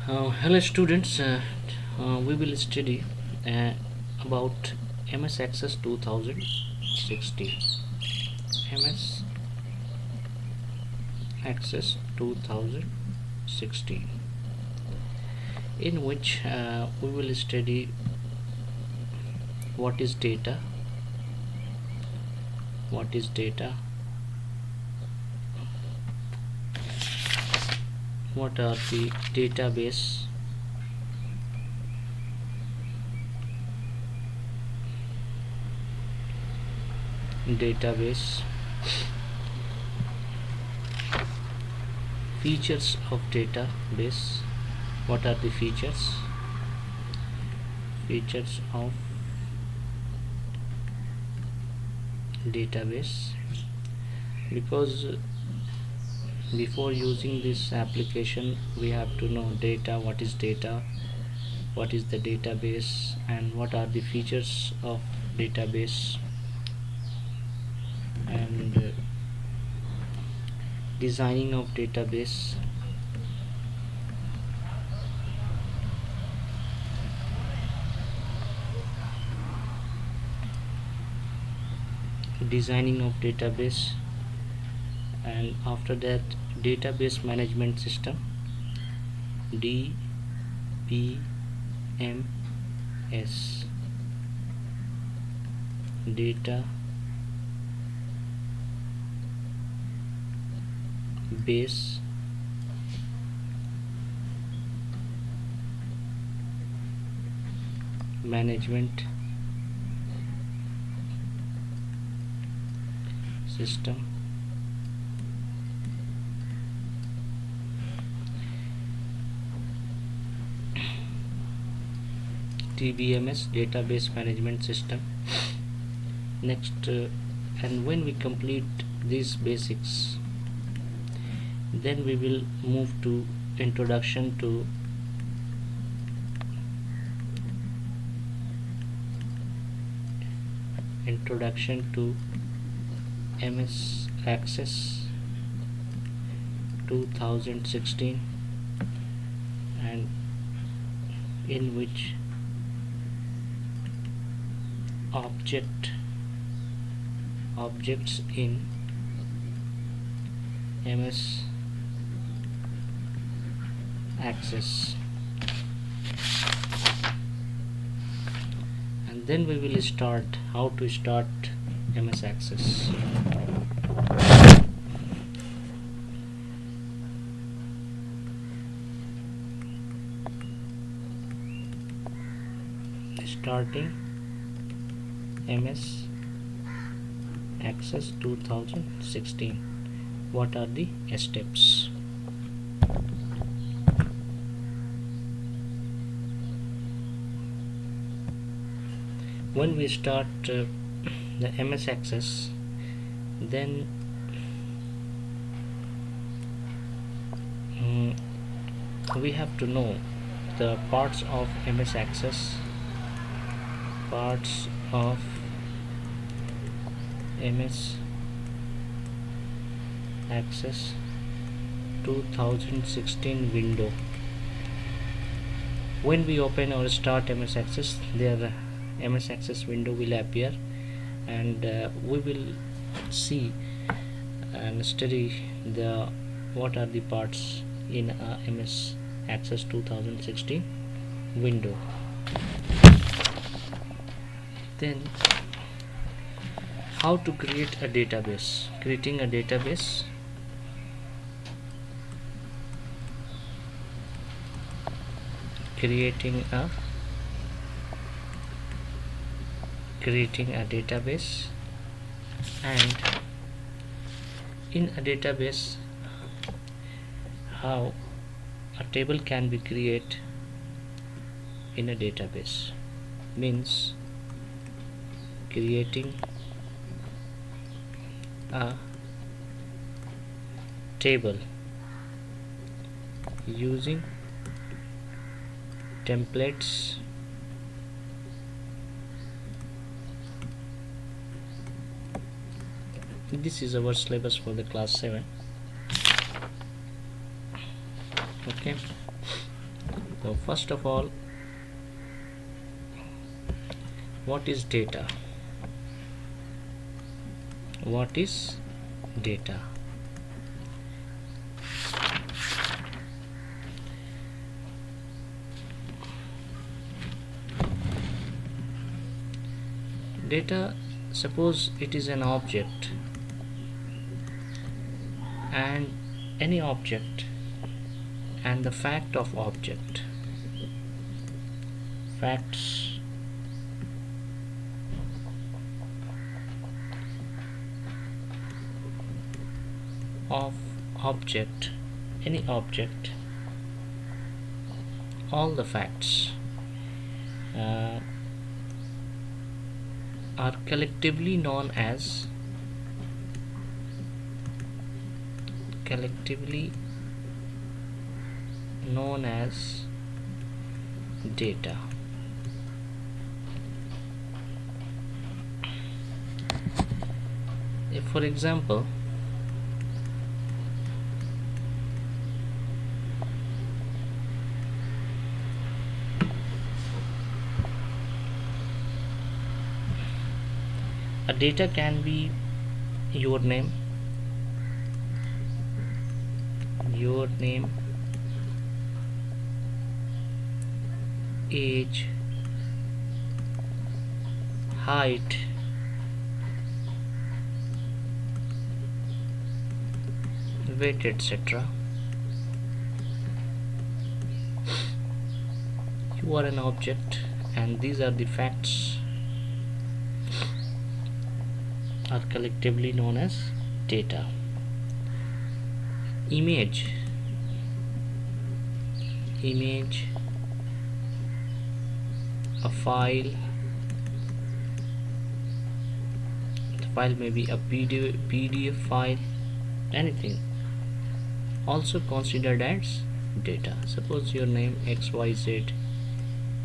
Hello students, we will study uh, about MS Access 2016. MS Access 2016, in which we will study what is data, what is data, what are the database, features of database, what are the features of database, because before using this application we have to know data, what is the database, and what are the features of database, and designing of database, and after that database management system, DBMS, data base management system, DBMS, database management system. Next, and when we complete these basics, then we will move to introduction to MS Access 2016, and in which objects in MS Access, and then we will start how to start MS Access. Starting MS Access 2016. What are the steps? When we start the MS Access, then we have to know the parts of MS Access, parts of MS Access 2016 window. When we open or start MS Access, there MS Access window will appear, and we will see and study the what are the parts in MS Access 2016 window. Then how to create a database. Creating a database, creating a database, and in a database, how a table can be created in a database means creating a table using templates, this is our syllabus for the class 7. Okay, So first of all, what is data? What is data? Data, suppose it is an object, and any object and the fact of object. Facts of object, any object, all the facts are collectively known as data. If, for example, a data can be your name, age, height, weight, etc. You are an object, and these are the facts are collectively known as data. Image, a file. The file may be a PDF file, anything, also considered as data. Suppose your name XYZ,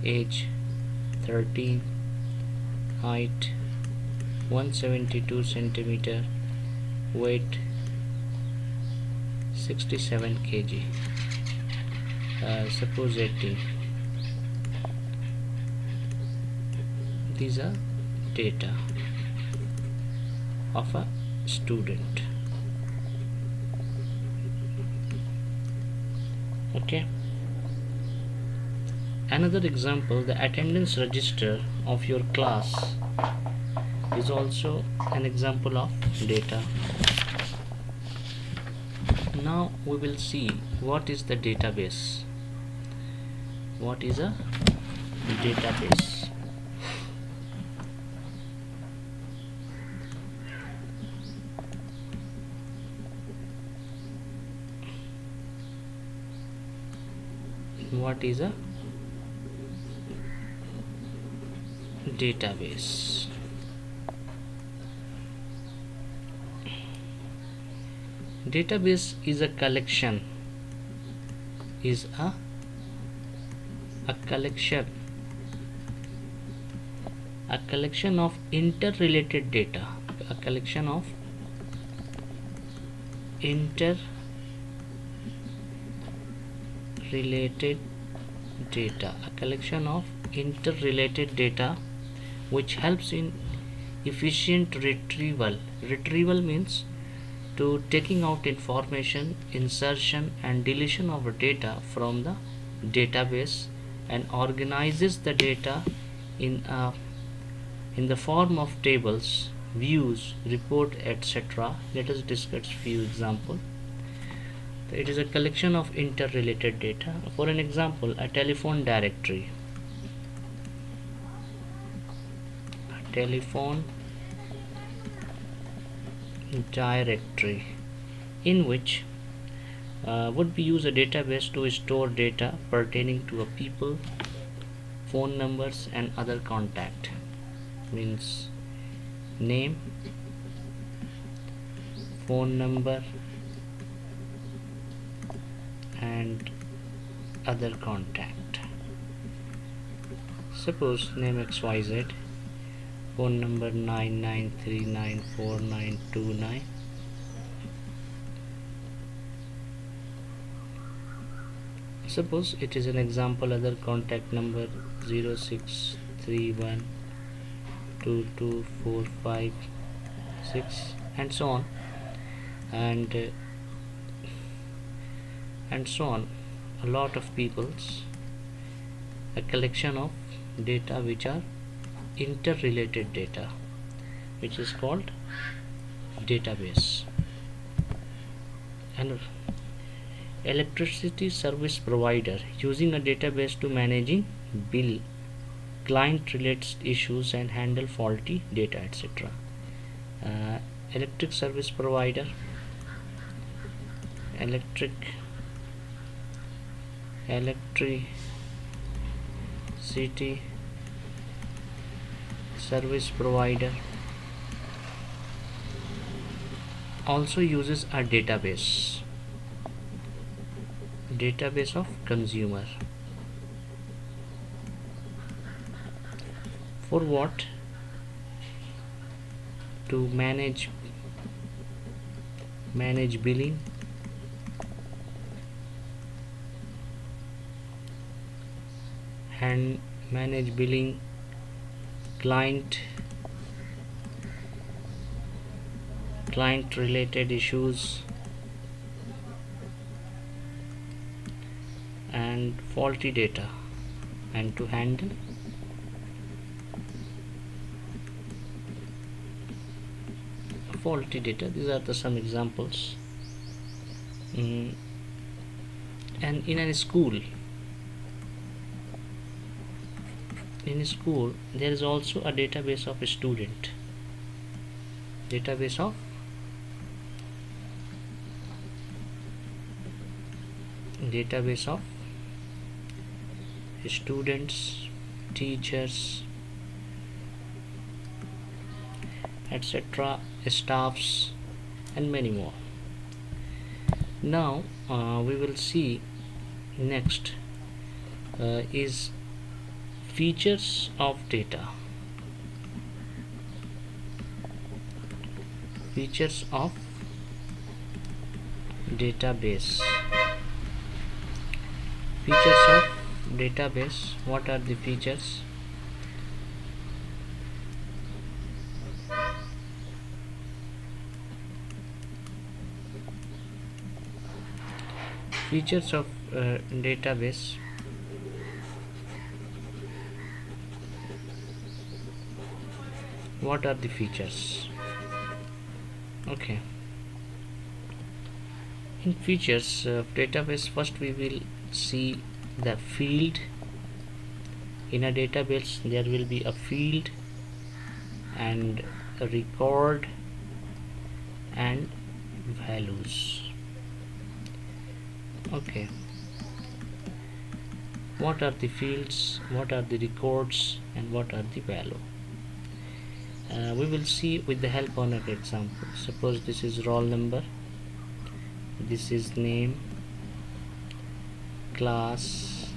age 13, height 172 centimeter, weight 67 kg, suppose 18. These are data of a student. Okay. Another example, the attendance register of your class is also an example of data. Now we will see what is the database. What is a database? What is a database? Database is a collection, a collection of interrelated data, a collection of interrelated data which helps in efficient retrieval. Retrieval means to taking out information, insertion and deletion of data from the database, and organizes the data in the form of tables, views, report, etc. Let us discuss few examples. It is a collection of interrelated data. For an example, a telephone directory. In which would be use a database to store data pertaining to a people, phone numbers and other contact, means name, phone number and other contact. Suppose name XYZ, phone number 993949, Suppose it is an example other contact number 06312245 6 and so on, and so on. A lot of people's, a collection of data which are interrelated data, which is called database. And electricity service provider using a database to managing bill, client related issues and handle faulty data, etc. Electric service provider, electricity service provider also uses a database of consumer. For what? To manage billing, and manage billing, client related issues and faulty data, and to handle faulty data. These are some examples. And in a school there is also a database of a student, database of students, teachers, etc., staffs, and many more. Now we will see next is features of data. Features of database. Features of database. What are the features? Features of database. What are the features? Okay. In features of database, first we will see the field. In a database there will be a field and a record and values. Okay, what are the fields, what are the records, and what are the value? We will see with the help of an example. Suppose this is roll number, this is name, class,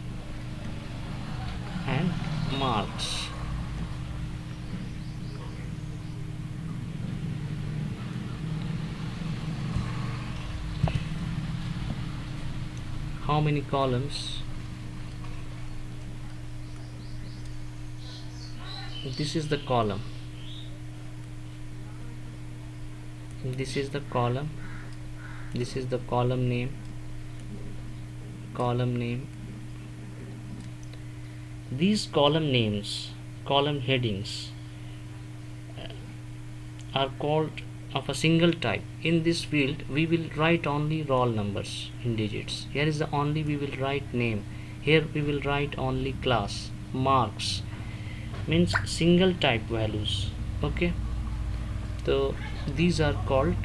and marks. How many columns? This is the column. This is the column. This is the column name. These column names, column headings are called of a single type. In this field we will write only roll numbers in digits. Here is the only we will write name. Here we will write only class. Marks means single type values. Okay, so these are called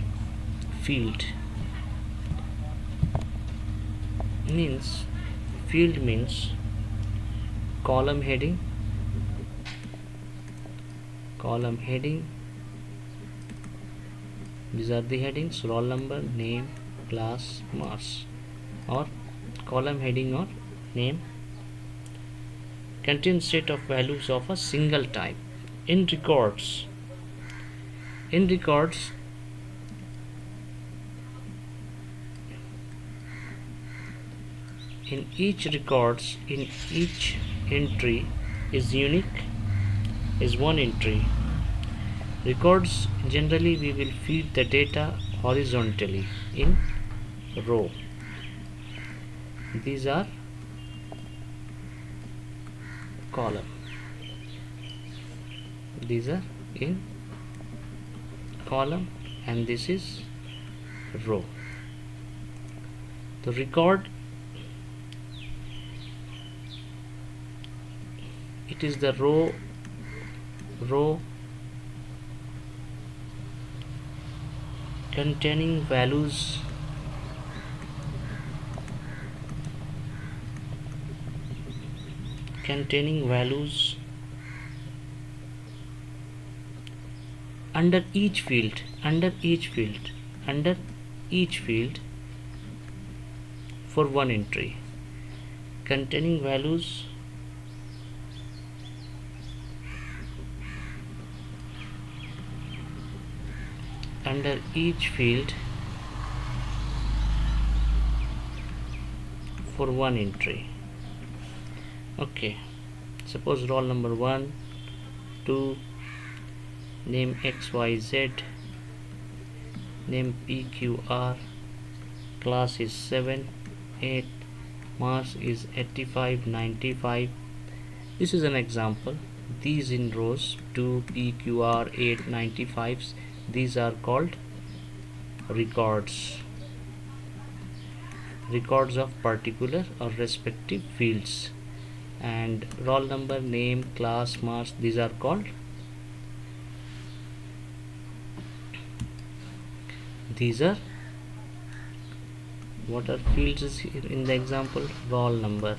field. Field means column heading, these are the headings: roll number, name, class, marks. Or column heading or name contains set of values of a single type. In records in each records in each entry is unique, is one entry. Records, generally we will feed the data horizontally in row. These are column, these are in column, and this is row. The record, it is the row containing values under each field for one entry, containing values under each field for one entry. Okay, suppose roll number 1, 2, name XYZ, name PQR, class is 7, 8, mass is 85, 95. This is an example. These in rows 2, PQR, 8, 95s, these are called records of particular or respective fields. And roll number, name, class, mass, these are called, these are what are fields is here in the example? Roll number,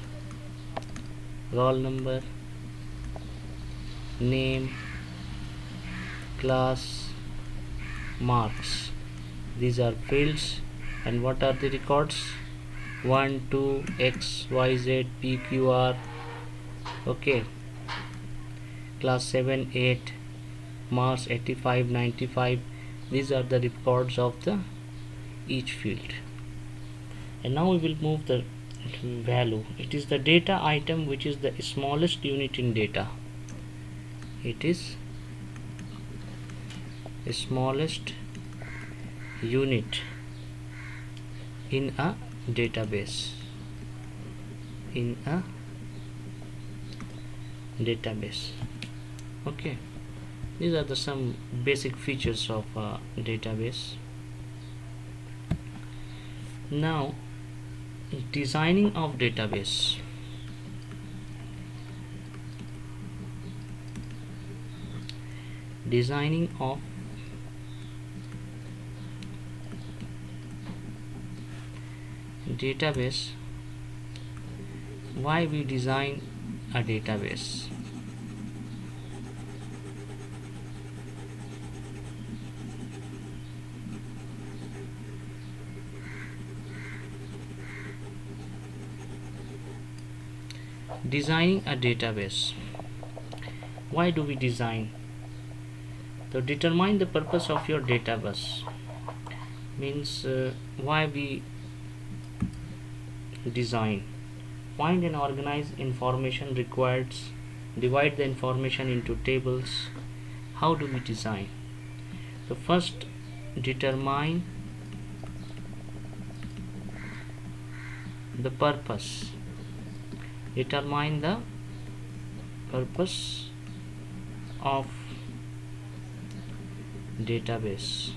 name, class, marks, these are fields. And what are the records? 1, 2, X, Y, Z, PQR, okay, class 7, 8, mass 85, 95. These are the records of the each field. And now we will move the value. It is the data item which is the smallest unit in data. It is the smallest unit in a database. Okay, these are the some basic features of a database. Now, designing of database. Designing of database. Why we design a database? Designing a database. Why do we design? To determine the purpose of your database, means why we design. Find and organize information required, divide the information into tables. How do we design? So first, determine the purpose. Determine the purpose of database.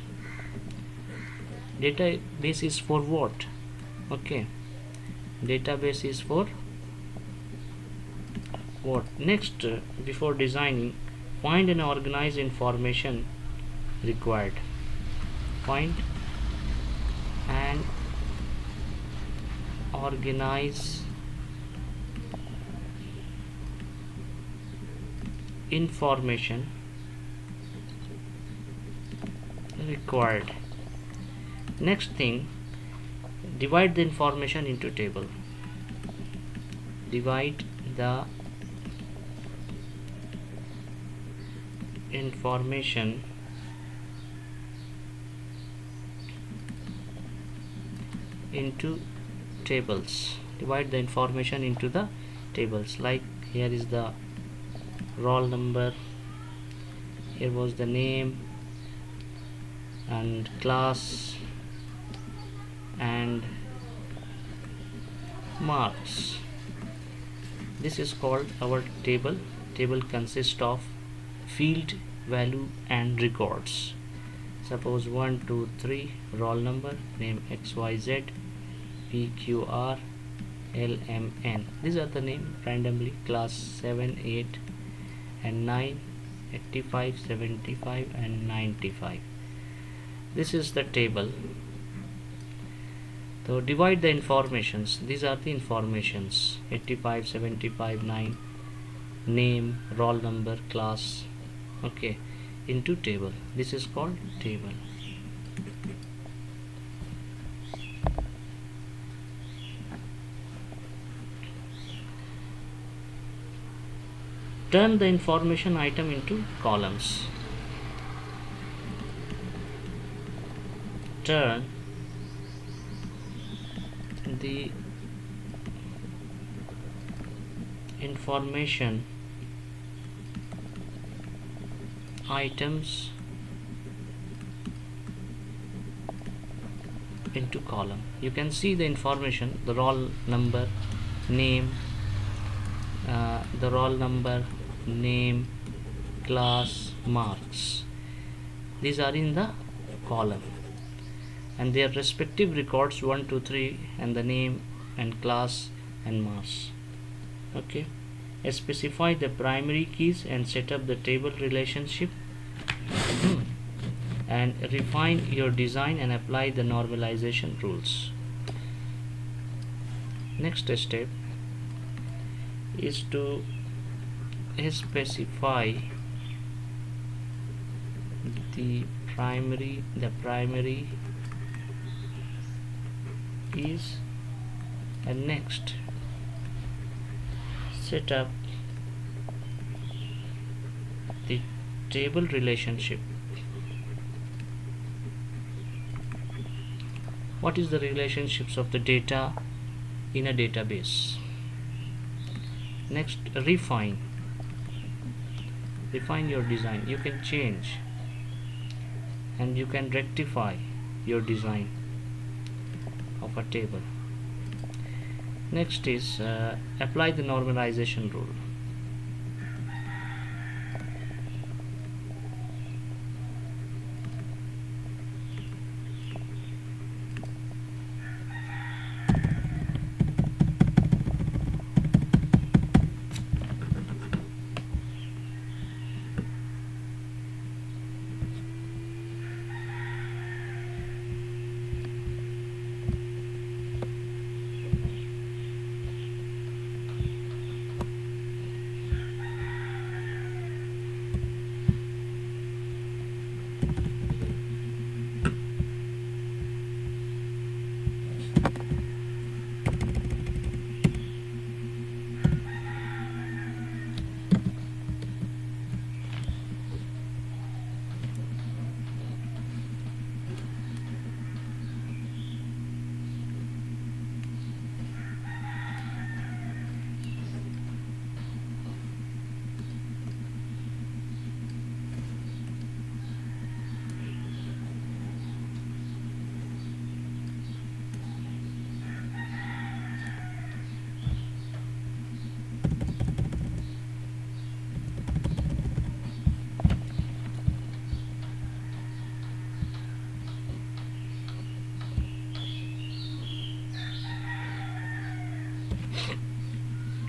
Database is for what? Okay, database is for what? Next, before designing, find and organize information required. Find and organize information required. Next thing, divide the information into table. Divide the information into tables. divide the information into the tables. Like here is the roll number, here was the name and class and marks. This is called our table. Table consists of field, value and records. Suppose 1 2 3 roll number, name XYZ, PQR, LMN. These are the name randomly. Class 7 8 and 9, 85 75 and 95. This is the table. So divide the informations. These are the informations: 85 75 9, name, roll number, class, okay, into table. This is called table. Turn the information item into columns. Turn the information items into column. You can see the information, the roll number, name, the roll number, name, class, marks. These are in the column and their respective records 1 2 3 and the name and class and marks. Okay, specify the primary keys and set up the table relationship and refine your design and apply the normalization rules. Next step is to specify the primary keys and next set up the table relationship. What is the relationships of the data in a database? Next, refine your design. You can change and you can rectify your design of a table. Next is apply the normalization rule.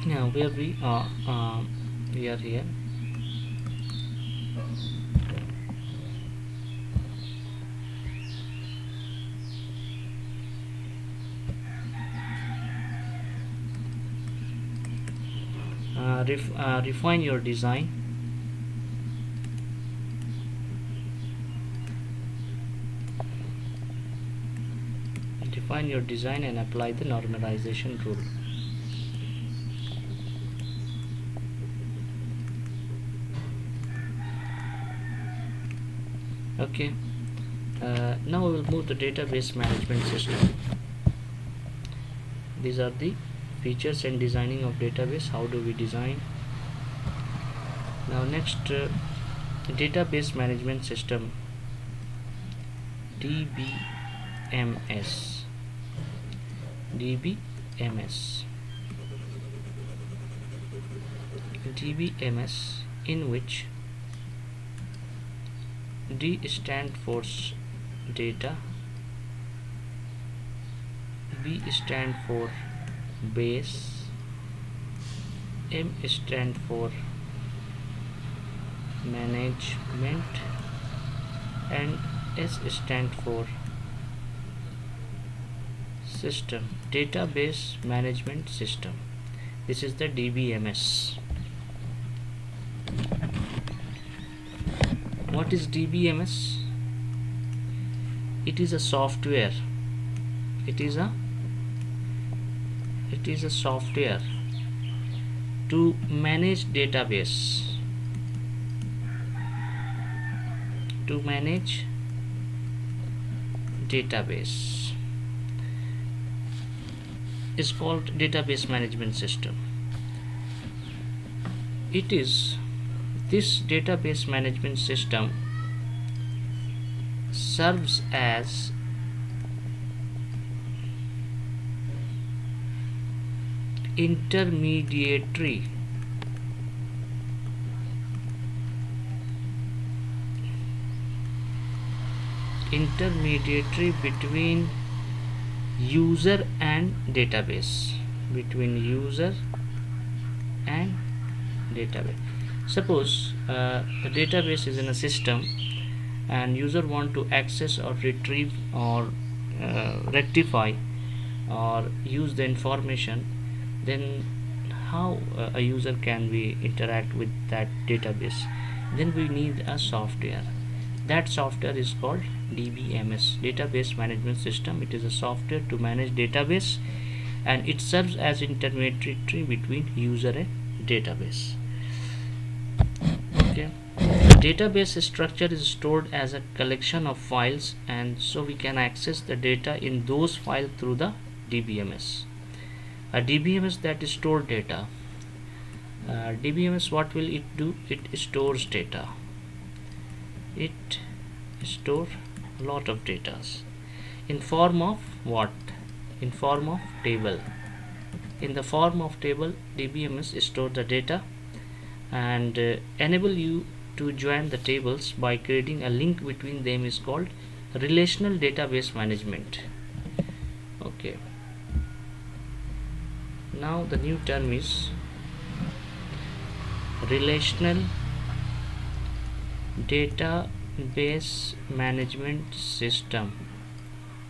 Now where we are here. Refine your design. Define your design and apply the normalization rule. Okay, now we will move to database management system. These are the features and designing of database. How do we design? Now next, database management system, DBMS. DBMS, in which D stand for data, B stand for base, M stand for management, and S stand for system. Database management system. This is the DBMS. What is DBMS? It is a software. It is a software to manage database. Is called database management system. This database management system serves as intermediary between user and database. Suppose the database is in a system and user want to access or retrieve or rectify or use the information, then how a user can we interact with that database? Then we need a software. That software is called DBMS, database management system. It is a software to manage database, and it serves as intermediary between user and database. Okay, database structure is stored as a collection of files, and so we can access the data in those files through the DBMS. A DBMS that is stored data. DBMS, what will it do? It stores data. It store a lot of data in form of what? In form of table. In the form of table, DBMS store the data and enable you to join the tables by creating a link between them is called relational database management. Okay, now the new term is relational database management system.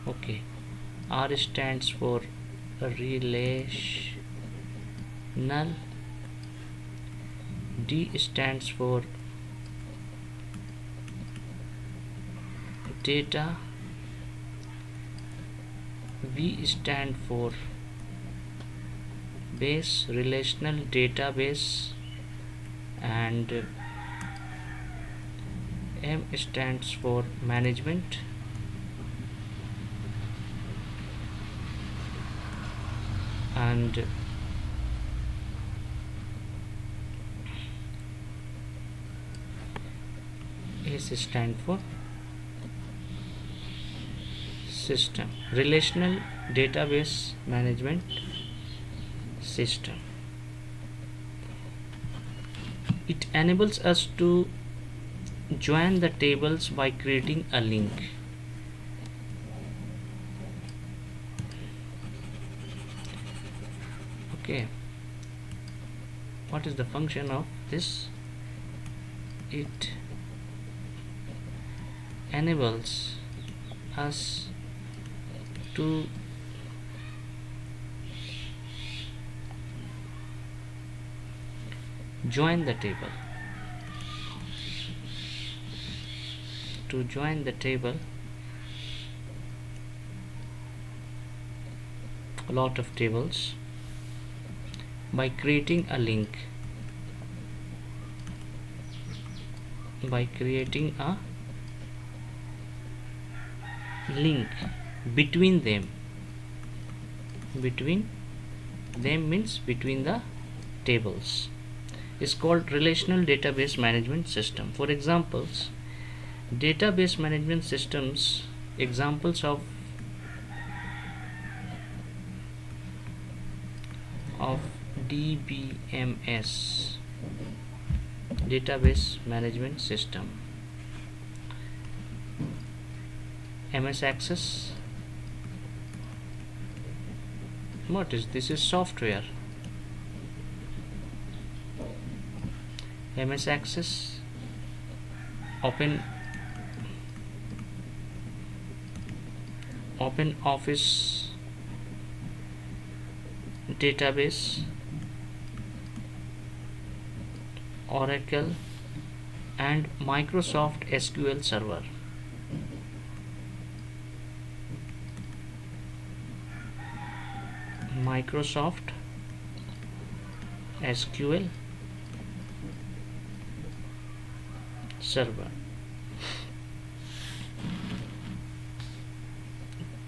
Okay, R stands for relational, D stands for data, B stand for base, relational database, and M stands for management, and S stands for system. Relational database management system. It enables us to join the tables by creating a link. Okay, what is the function of this? It enables us to join the table. To join the table, a lot of tables, by creating a link. By creating a link between them, between Name means between the tables, is called relational database management system. For examples, database management systems, examples of DBMS, database management system: MS Access. What is this? Is software. MS Access, Open Office database, Oracle, and Microsoft SQL Server. Microsoft SQL Server.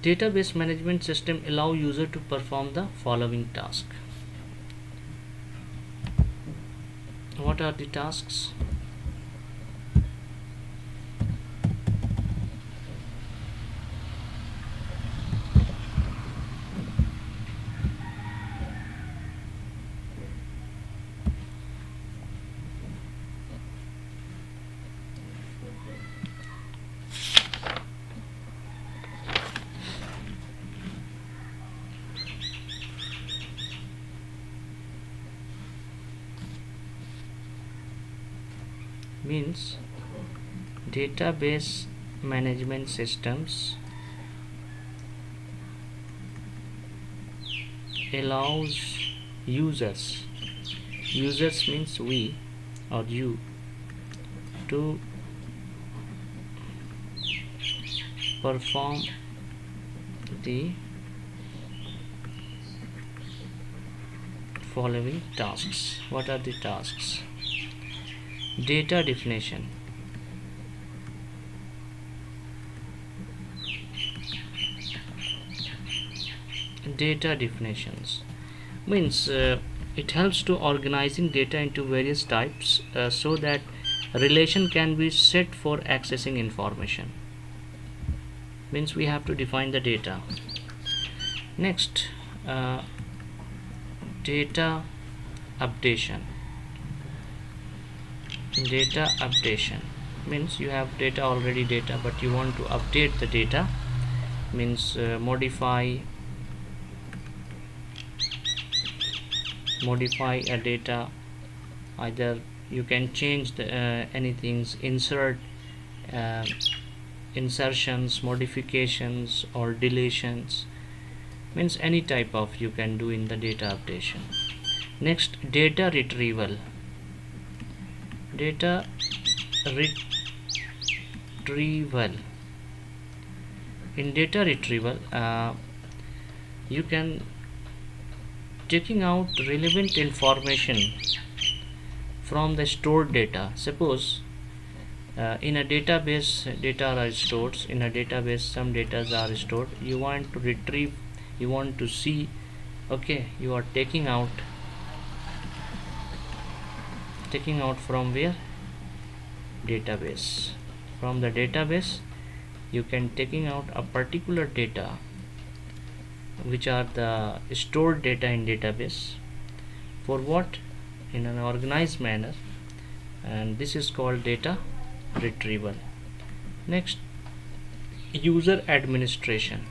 Database management system allow user to perform the following task. What are the tasks? Means database management systems allows users means we or you, to perform the following tasks. What are the tasks? Data definition, data definitions means it helps to organizing data into various types so that relation can be set for accessing information. Means we have to define the data. Next, data updation. Data updation means you have data already but you want to update the data, means modify a data. Either you can change the anything, insert insertions, modifications, or deletions, means any type of you can do in the data updation. Next, data retrieval. Data retrieval. In data retrieval, you can taking out relevant information from the stored data. Suppose in a database data are stored, in a database some data are stored, you want to retrieve, you want to see, okay, you are taking out from where? Database. From the database you can taking out a particular data which are the stored data in database. For what? In an organized manner, and this is called data retrieval. Next, user administration.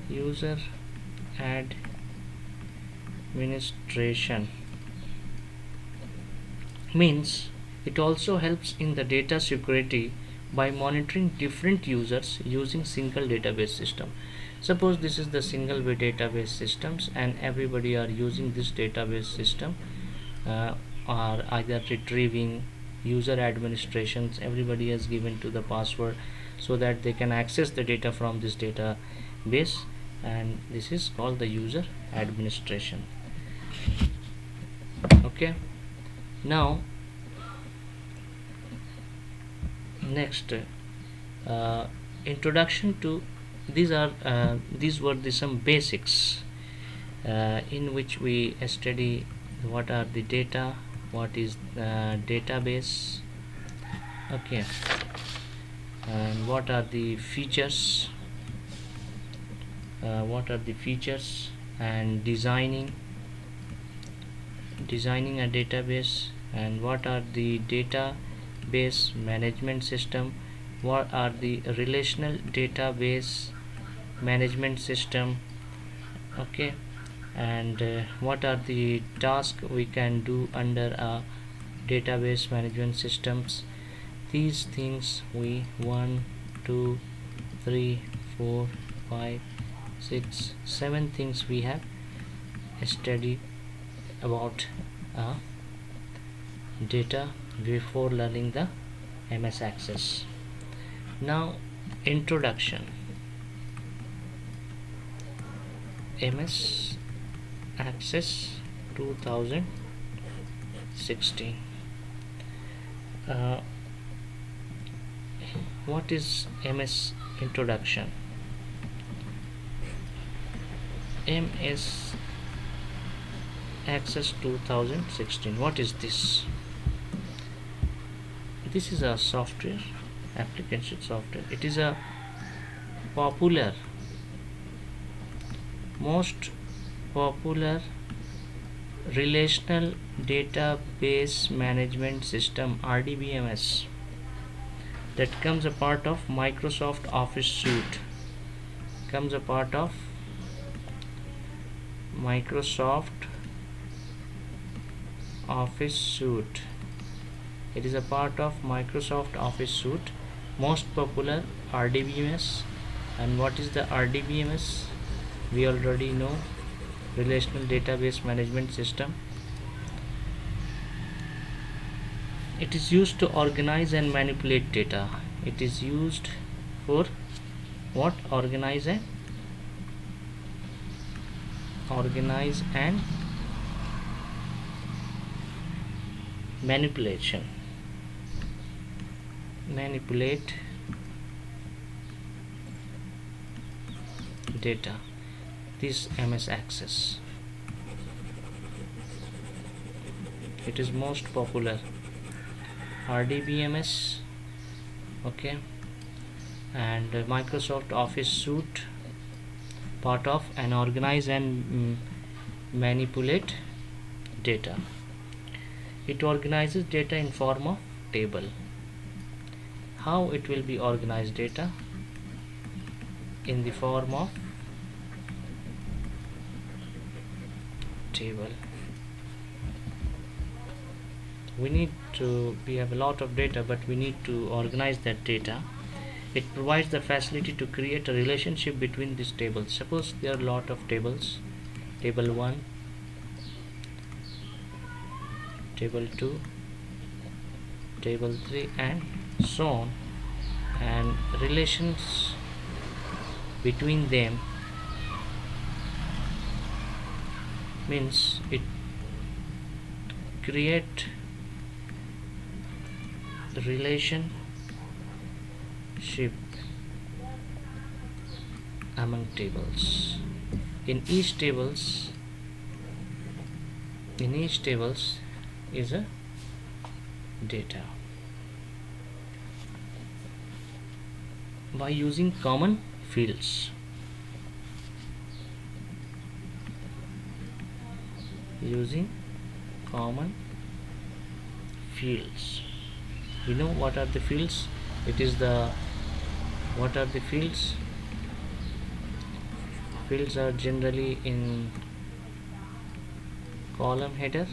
User administration means it also helps in the data security by monitoring different users using single database system. Suppose this is the single way database systems and everybody are using this database system, or either retrieving, user administrations, everybody has given to the password so that they can access the data from this database, and this is called the user administration. Okay, now next, introduction to these were some basics. in which we study what are the data, what is database, okay, and what are the features, and designing a database, and what are the database management system, what are the relational database management system, okay, and what are the tasks we can do under a database management systems. These things we 1 2 3 4 5 6 7 things we have studied about data before learning the MS Access. Now, introduction. MS Access 2016. What is MS introduction? MS Access 2016. What is this? This is a software, application software. It is a popular, most popular relational database management system, RDBMS, that comes a part of Microsoft Office suite. Comes a part of Microsoft Office suite. It is a part of Microsoft Office suite, most popular RDBMS. And what is the RDBMS? We already know, relational database management system. It is used to organize and manipulate data. It is used for what? Organize and manipulate data. This MS Access, it is most popular RDBMS, okay, and Microsoft Office suite, part of and organize and manipulate data. It organizes data in form of table. How it will be organized data? In the form of table. We have a lot of data, but we need to organize that data. It provides the facility to create a relationship between these tables. Suppose there are a lot of tables, table 1, table 2, table 3, and so on, and relations between them means it create relationship among tables. In each tables is a data. By using common fields. Using common fields. We know what are the fields. What are the fields? Fields are generally in column header.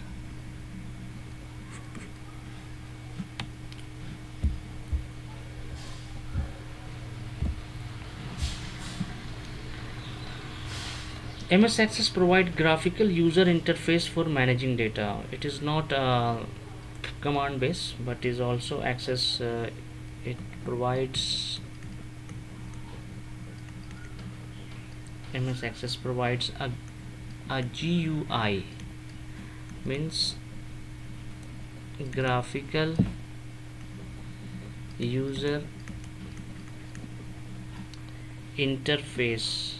MS Access provides graphical user interface for managing data. It is not command based, but is also access. It provides MS Access provides a GUI, means graphical user interface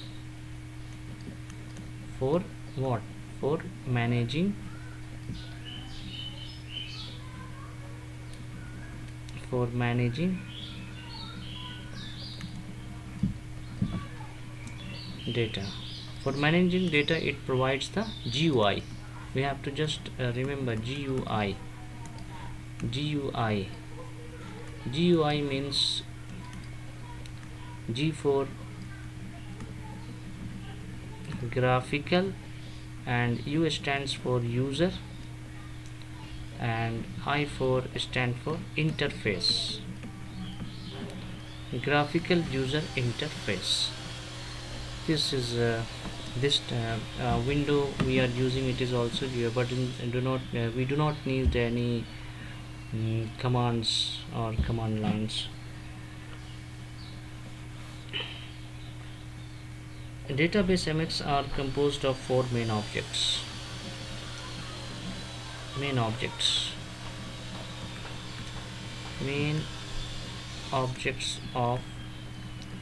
for what? For managing data. For managing data, it provides the GUI. We have to just remember GUI. GUI means G for graphical, and U stands for user, and I for stand for interface. Graphical user interface. This is this window we are using. It is also here, but we do not need any commands or command lines. Database MX are composed of four main objects. Main objects of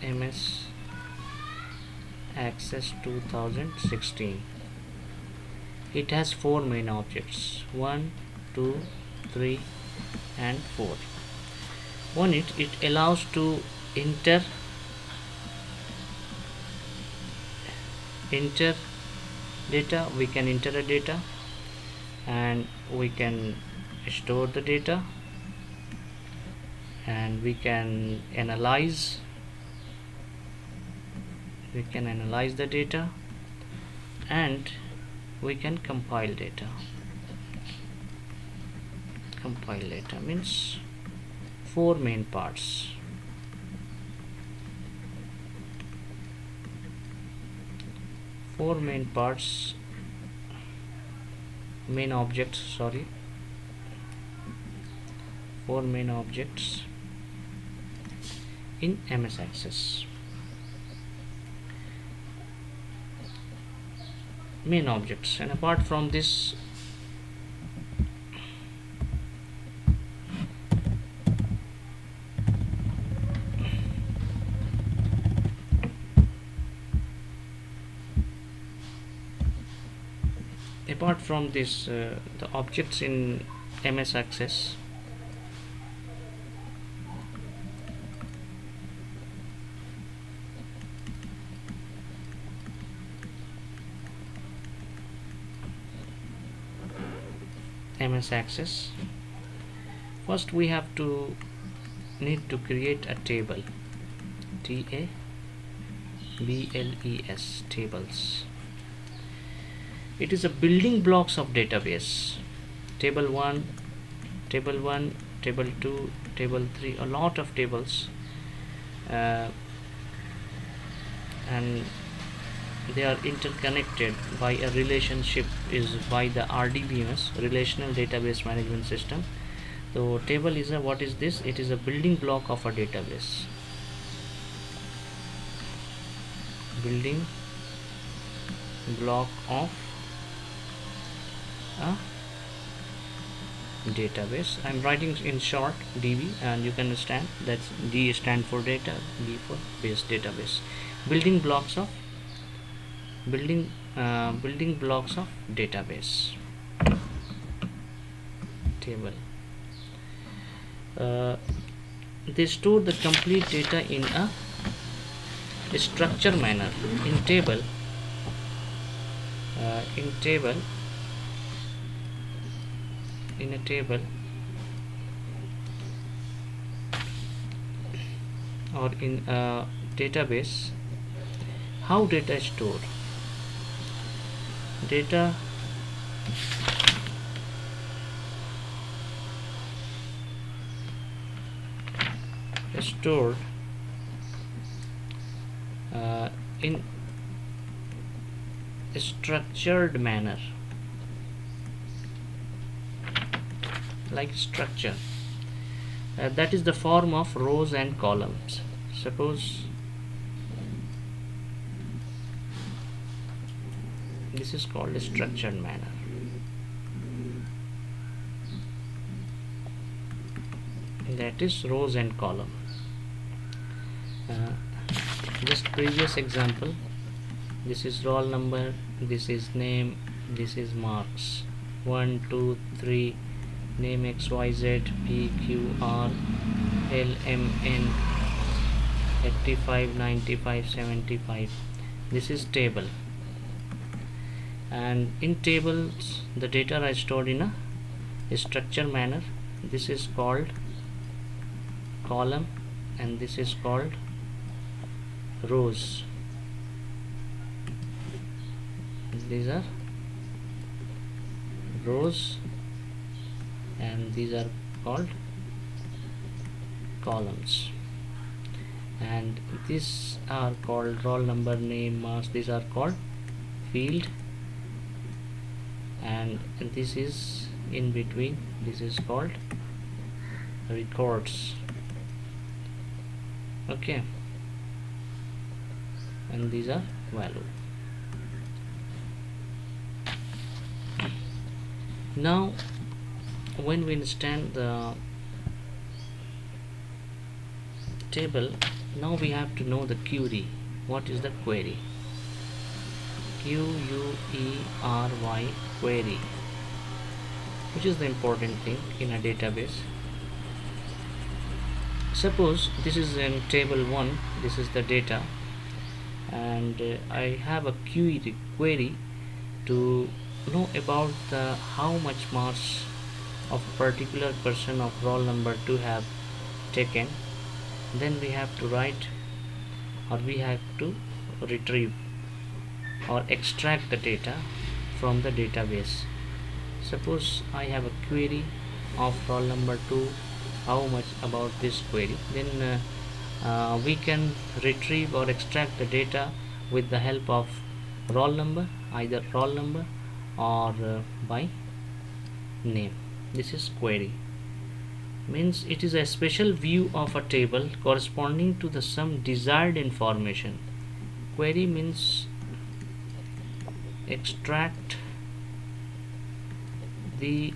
MS Access 2016. It has four main objects: 1, 2, 3, and 4. One, it allows to enter data. We can enter a data, and we can store the data, and we can analyze the data, and we can compile data. Compile data means four main parts. Main objects in MS Access. Main objects, and apart from this, the objects in MS Access first we have to need to create a table. TABLES, tables. It is a building blocks of database. Table 1, table 2, table 3, a lot of tables, and they are interconnected by a relationship is by the RDBMS, Relational Database Management System. So table is a, what is this? It is a building block of a database. Building block of a database. I'm writing in short DB, and you can understand that's D stand for data, B for base, database. Building blocks of database. Table. They store the complete data in a structured manner. In table in a table or in a database, how data is stored? Data is stored in a structured manner, like structure. That is the form of rows and columns. Suppose this is called a structured manner. That is rows and column. Just previous example, this is roll number, this is name, this is marks. 1 2 3 name XYZ PQR LMN 85 95 75. This is table, and in tables the data are stored in a structured manner. This is called column and this is called rows. These are rows and these are called columns, and these are called roll number, name, marks. These are called field, and this is in between, this is called records. Okay, and these are value. Now when we understand the table, now we have to know the query. What is the query? QUERY, query, which is the important thing in a database. Suppose this is in table 1, this is the data, and I have a query to know about the how much marks of a particular person of roll number 2 have taken. Then we have to write, or we have to retrieve or extract the data from the database. Suppose I have a query of roll number 2, how much about this query. Then we can retrieve or extract the data with the help of roll number, either roll number or by name. This is query. Means it is a special view of a table corresponding to the some desired information. Query means extract the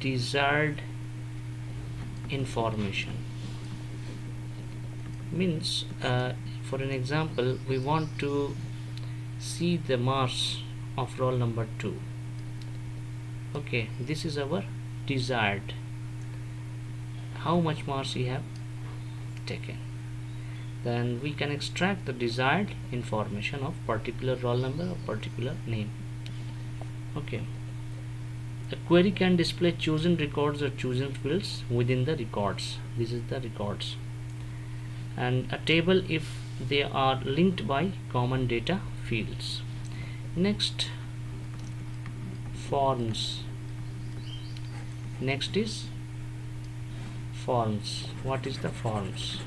desired information. Means for an example, we want to see the marks of roll number 2. Okay, this is our desired, how much marks he have taken. Then we can extract the desired information of particular roll number or particular name. Okay, a query can display chosen records or chosen fields within the records. This is the records. And a table if they are linked by common data fields. Next, forms. Next is forms. What is the forms?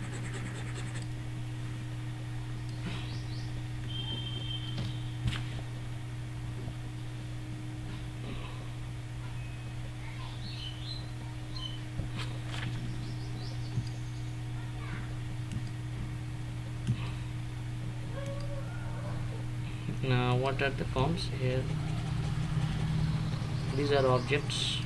Now what are the forms here? These are objects.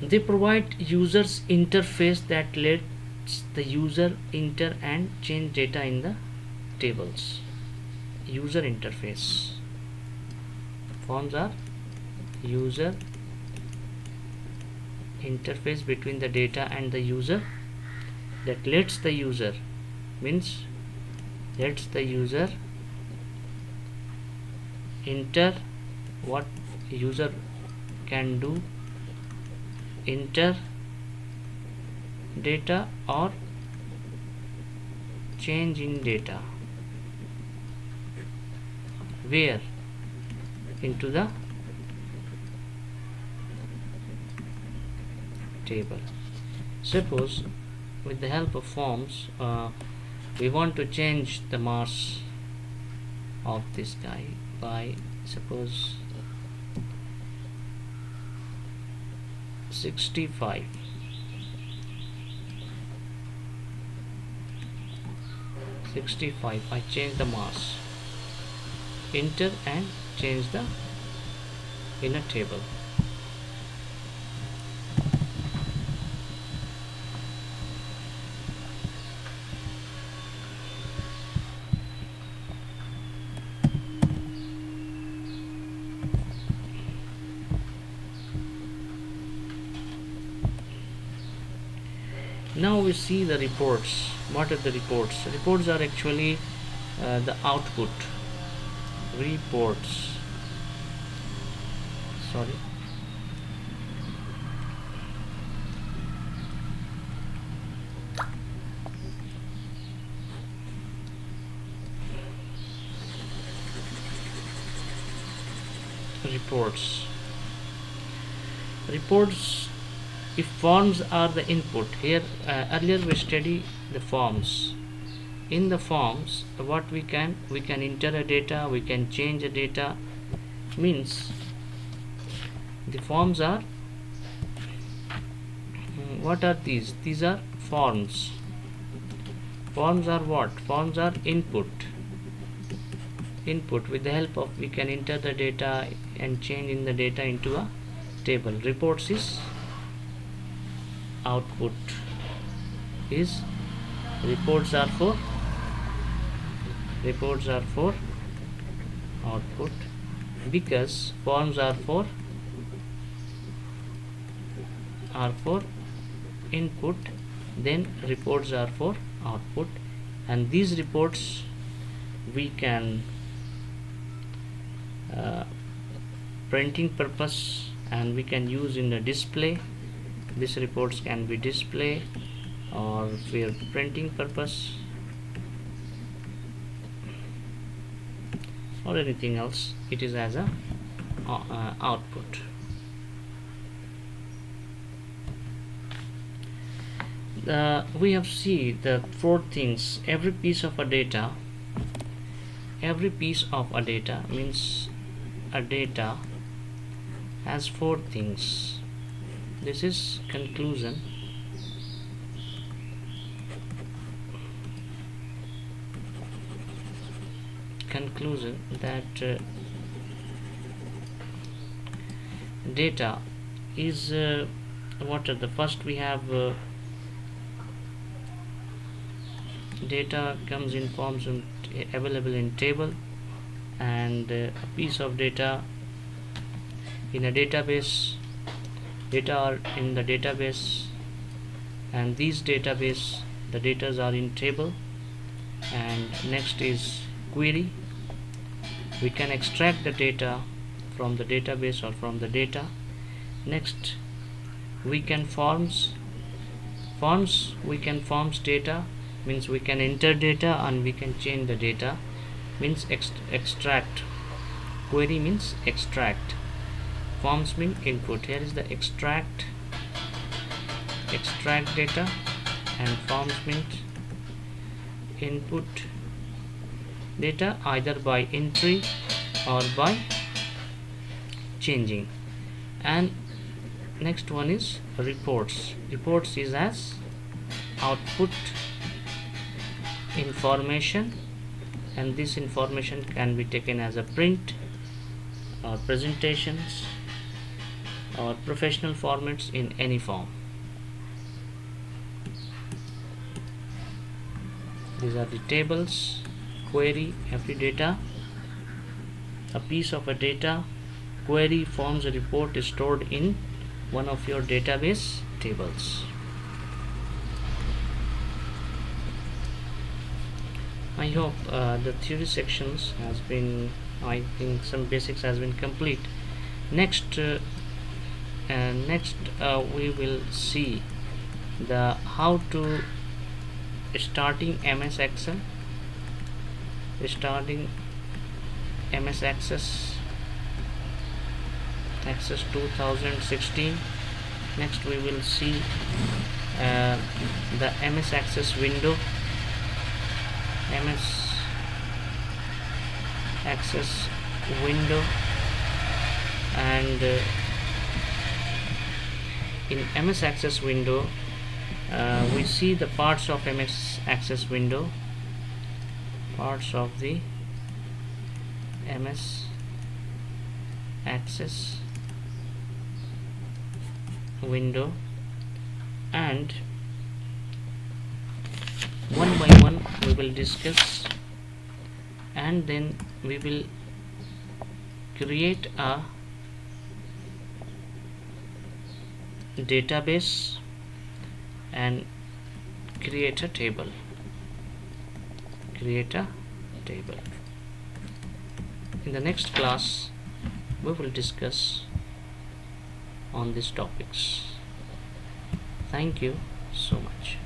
They provide users interface that lets the user enter and change data in the tables. User interface. Forms are user interface between the data and the user that lets the user, means lets the user enter, what user can do, enter data or change in data. Where? Into the table. Suppose with the help of forms we want to change the marks of this guy by, suppose, 65. I change the marks, enter and change the in a table. Now we see the reports. What are the reports? Reports are actually the output. Reports, sorry, reports. Reports, if forms are the input here, earlier we study the forms. In the forms, what we can enter a data, we can change a data. Means the forms are what are these? These are forms. Forms are what? Forms are input. With the help of we can enter the data and change in the data into a table. Reports is output. Is reports are for output, because forms are for input, then reports are for output, and these reports we can printing purpose, and we can use in the display. These reports can be display or for printing purpose or anything else. It is as a output. We have seen the four things. Every piece of a data means a data has four things. This is conclusion. That data is what are the first we have data comes in forms available in table, and a piece of data in a database. Data are in the database, and these database, the datas are in table. And next is query. We can extract the data from the database or from the data. Next we can forms. We can forms data, means we can enter data and we can change the data, means extract. Query means extract. Forms mean input. Here is the extract data, and forms means input data either by entry or by changing. And next one is reports. Reports is as output information, and this information can be taken as a print or presentations or professional formats in any form. These are the tables. Query, every data, a piece of a data. Query forms a report is stored in one of your database tables. I hope the theory sections has been, I think some basics has been complete. Next we will see the how to starting MS Excel, starting MS Access 2016. Next we will see the MS Access window, MS Access window, and in MS Access window we see the parts of MS Access window, parts of the MS Access window, and one by one we will discuss, and then we will create a database and create a table. Create a table. In the next class we will discuss on these topics. Thank you so much.